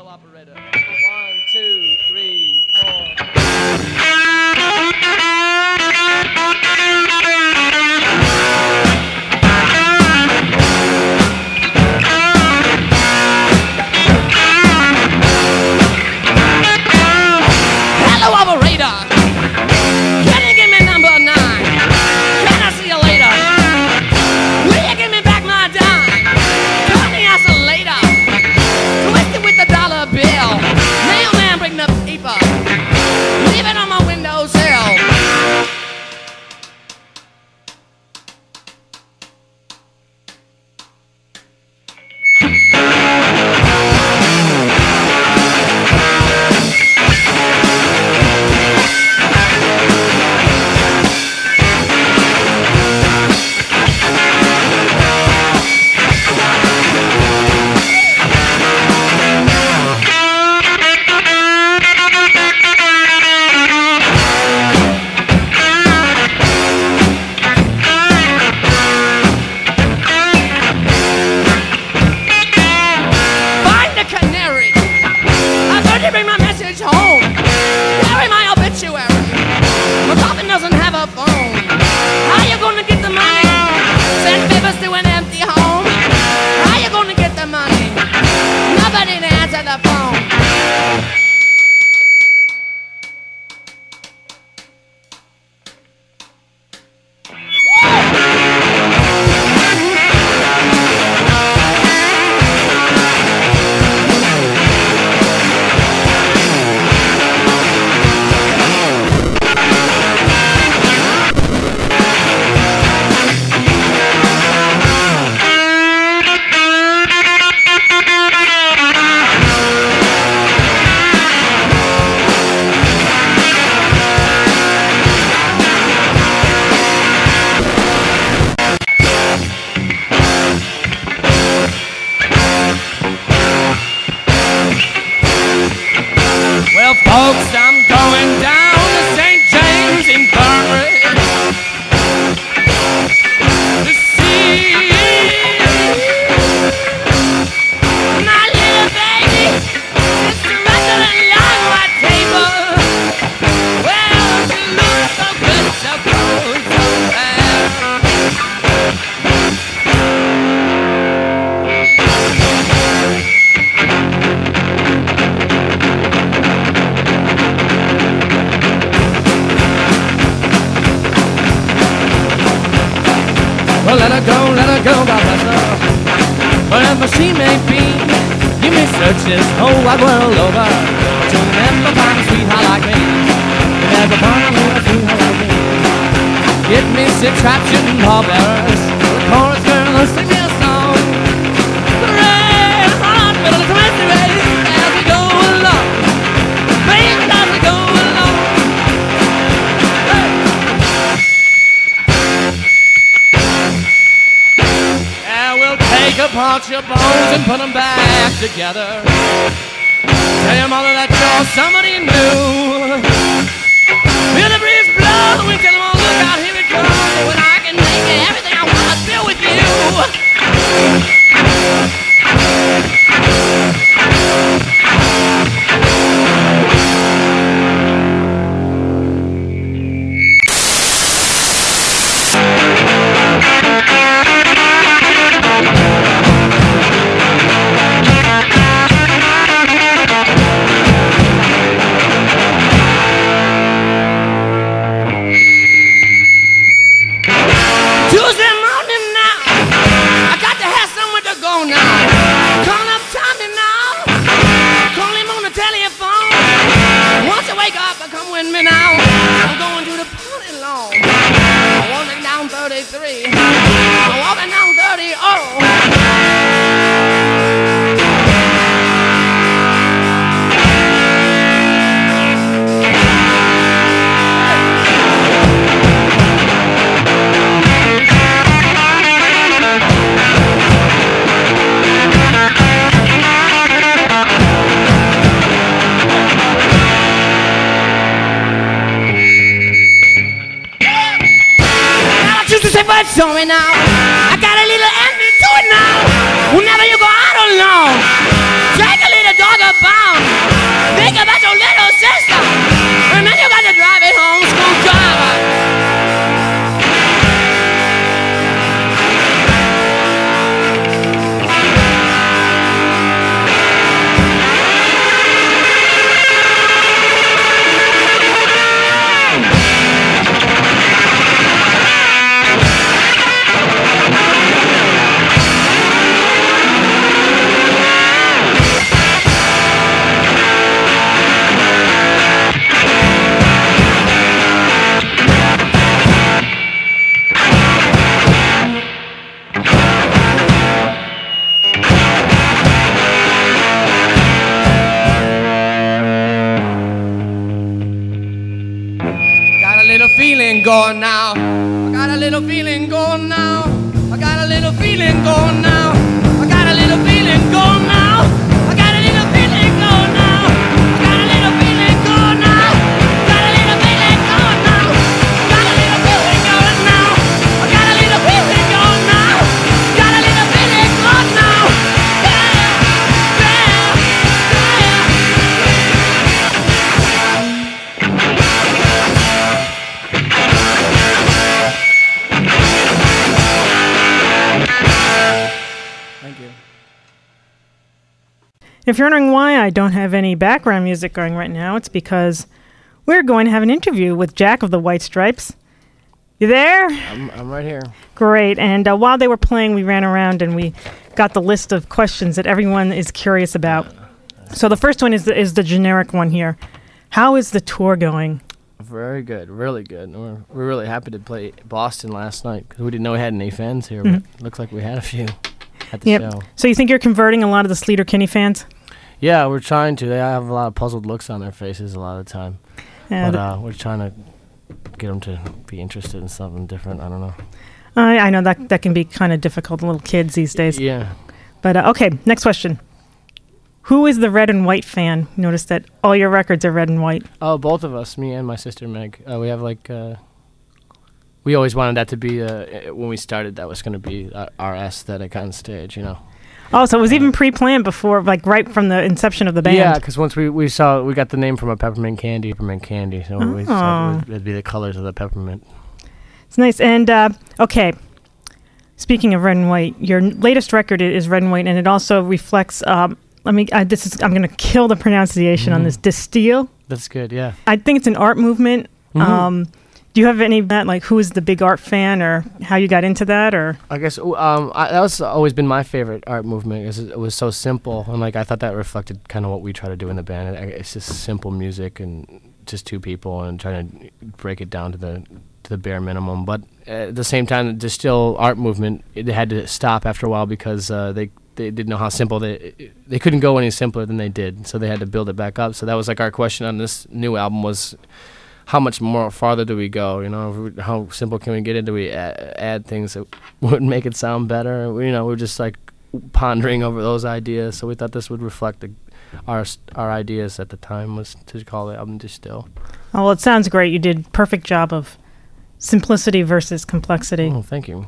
Hello, operator. 1, 2, 3, 4. Hello, operator. Can you give me number 9? Can I see you later? Will you give me back my dime? Call me out later. Twisted with the dollar bill. Mailman, bring the paper. Leave it on my windowsill. Folks, I'm going down to St. James in Burberry to see my little baby just wrestling along my table. Well, she looks so good, so cold, so bad. Well, let her go, God bless her. Wherever she may be, you may search this whole wide world over, but you'll never find a sweetheart like me. You'll never find a sweetheart like me. Get me sit traps shooting pallbearers. The chorus girl, sing me a song. The red hot middle of the mystery as we go along. Baby, as we go along. Hey. Take apart your bones and put them back together. Tell your mother that you're somebody new. Feel the breeze blowing, tell them all, look out, here it comes. When I can make it, everything I want to feel with you. Show me now. I got a little envy to it now. Whenever you go, I don't know. Take a little dog about. If you're wondering why I don't have any background music going right now, it's because we're going to have an interview with Jack of the White Stripes. You there? I'm right here. Great. And while they were playing, we ran around and we got the list of questions that everyone is curious about. So the first one is the generic one here. How is the tour going? Very good, really good. We're really happy to play Boston last night because we didn't know we had any fans here, but it looks like we had a few at the show. So you think you're converting a lot of the Sleater-Kinney fans? Yeah, we're trying to. They have a lot of puzzled looks on their faces a lot of the time. But we're trying to get them to be interested in something different. I don't know. I know that can be kind of difficult, little kids these days. Yeah. But okay, next question. Who is the red and white fan? Notice that all your records are red and white. Oh, both of us, me and my sister Meg. We have we always wanted that to be, when we started, that was going to be our aesthetic on stage, you know. Oh, so it was even pre-planned before, like right from the inception of the band. Yeah, because once we got the name from a peppermint candy, so we said it'd be the colors of the peppermint. It's nice. And, okay, speaking of red and white, your latest record is red and white, and it also reflects... I'm going to kill the pronunciation on this. Distill. That's good, yeah. I think it's an art movement. Do you have any of that, like who is the big art fan or how you got into that? Or I guess that was always been my favorite art movement because it was so simple. And like I thought that reflected kind of what we try to do in the band. It's just simple music and just two people and trying to break it down to the bare minimum. But at the same time, the Distill art movement, it had to stop after a while because they didn't know how simple they couldn't go any simpler than they did, so they had to build it back up. So that was like our question on this new album was, how much more farther do we go? You know, how simple can we get it? Do we add things that would make it sound better? You know, we're just like pondering over those ideas. So we thought this would reflect our ideas at the time, was to call the album Distill. Oh, well, it sounds great. You did perfect job of simplicity versus complexity. Oh, thank you.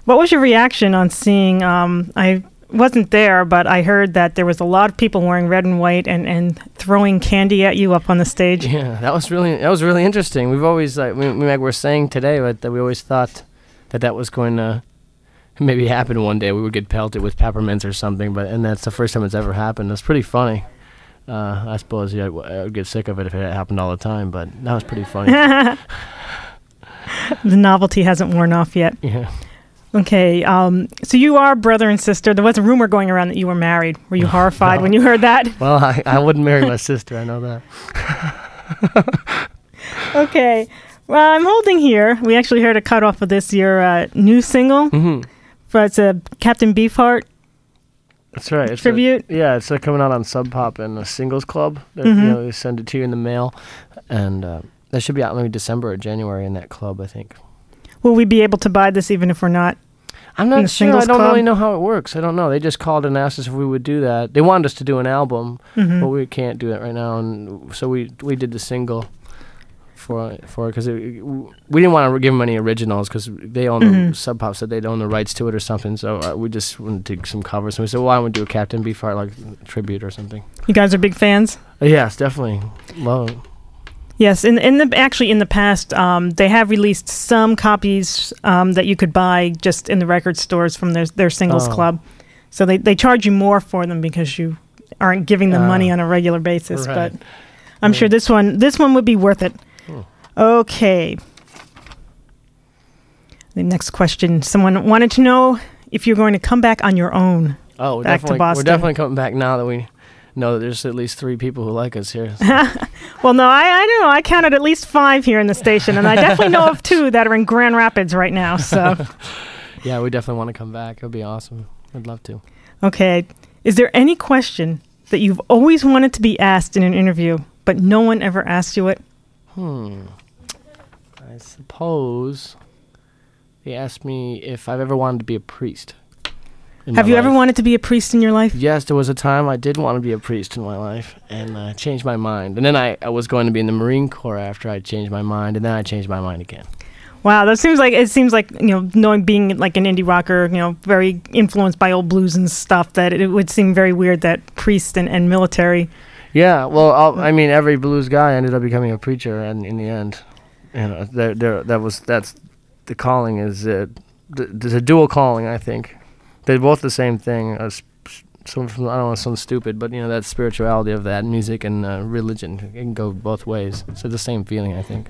What was your reaction on seeing? I wasn't there, but I heard that there was a lot of people wearing red and white and throwing candy at you up on the stage. Yeah, that was really interesting. We've always like we were saying today, but that we always thought that was going to maybe happen one day. We would get pelted with peppermints or something, and that's the first time it's ever happened. It's pretty funny. I suppose I would get sick of it if it happened all the time, but that was pretty funny. The novelty hasn't worn off yet. Yeah. Okay, so you are brother and sister. There was a rumor going around that you were married. Were you horrified when you heard that? Well, I wouldn't marry my sister. I know that. Okay. Well, I'm holding here. We actually heard a cut off of this, your new single. But it's a Captain Beefheart. That's right. It's tribute. It's coming out on Sub Pop and a Singles Club. You know, they send it to you in the mail. And that should be out maybe December or January in that club, I think. Will we be able to buy this even if we're not? I'm not sure. I don't really know how it works. I don't know. They just called and asked us if we would do that. They wanted us to do an album, but we can't do that right now. And so we did the single for it because we didn't want to give them any originals because they own Sub Pop said they'd own the rights to it or something. So we just wanted to do some covers. And we said, well, why don't we do a Captain Beefheart like tribute or something? You guys are big fans? Yes, definitely. Love it. Yes, in the past, they have released some copies that you could buy just in the record stores from their singles club. So they charge you more for them because you aren't giving them money on a regular basis. Right. But I'm sure this one would be worth it. Okay. The next question: someone wanted to know if you're going to come back on your own. Oh, back to Boston. We're definitely coming back now that we know that there's at least 3 people who like us here. So. Well, no, I don't know. I counted at least 5 here in the station, and I definitely know of 2 that are in Grand Rapids right now. So, yeah, we definitely want to come back. It'll be awesome. I'd love to. Okay. Is there any question that you've always wanted to be asked in an interview, but no one ever asked you it? I suppose they asked me if I've ever wanted to be a priest. Have you ever wanted to be a priest in your life? Yes, there was a time I did want to be a priest in my life, and I changed my mind. And then I was going to be in the Marine Corps after I changed my mind, and then I changed my mind again. Wow, it seems like knowing being like an indie rocker, very influenced by old blues and stuff, that it would seem very weird that priest and military. Yeah, well, every blues guy ended up becoming a preacher, and in the end, that's the calling is there's a dual calling, I think. They're both the same thing, I don't want to sound stupid, but that spirituality of that music and religion, it can go both ways. It's the same feeling, I think.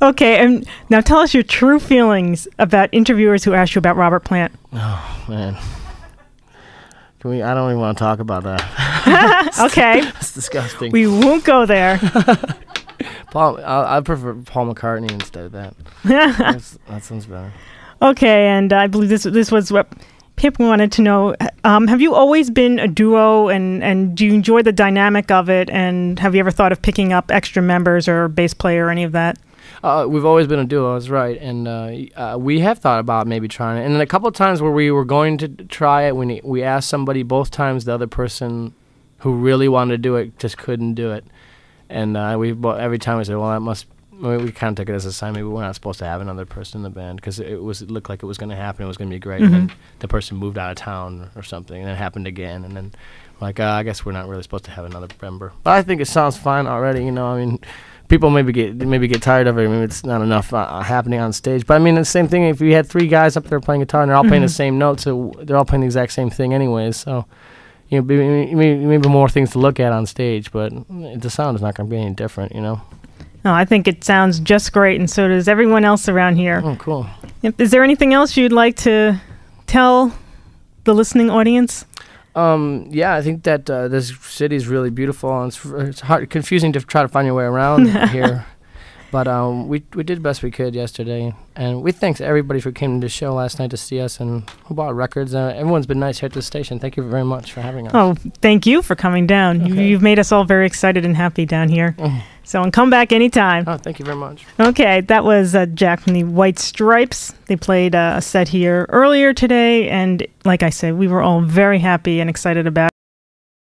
Okay, and now tell us your true feelings about interviewers who ask you about Robert Plant. Oh man, I don't even want to talk about that. Okay, that's disgusting. We won't go there. I prefer Paul McCartney instead of that. That sounds better. Okay, and I believe this was what Pip wanted to know. Have you always been a duo, and do you enjoy the dynamic of it? And have you ever thought of picking up extra members or bass player or any of that? We've always been a duo, that's right. And we have thought about maybe trying it. And then a couple of times where we were going to try it, we asked somebody, both times the other person who really wanted to do it just couldn't do it. And every time we said, well, we kind of took it as a sign maybe we're not supposed to have another person in the band, because it looked like it was going to happen. It was going to be great. Mm-hmm. And then the person moved out of town or something, and it happened again. And then we're like, I guess we're not really supposed to have another member. But I think it sounds fine already. I mean, people maybe get tired of it. Maybe it's not enough happening on stage. But I mean, the same thing. If we had 3 guys up there playing guitar and they're all playing the same notes, so they're all playing the exact same thing anyways. So maybe more things to look at on stage, but the sound is not going to be any different. No, I think it sounds just great, and so does everyone else around here. Oh, cool. Is there anything else you'd like to tell the listening audience? Yeah, I think that this city is really beautiful, and it's confusing to try to find your way around here. But we did the best we could yesterday, and we thanks everybody for coming to the show last night to see us and who bought records. Everyone's been nice here at the station. Thank you very much for having us. Oh, thank you for coming down. Okay. You've made us all very excited and happy down here. So, and come back anytime. Oh, thank you very much. Okay, that was Jack from the White Stripes. They played a set here earlier today, and like I said, we were all very happy and excited about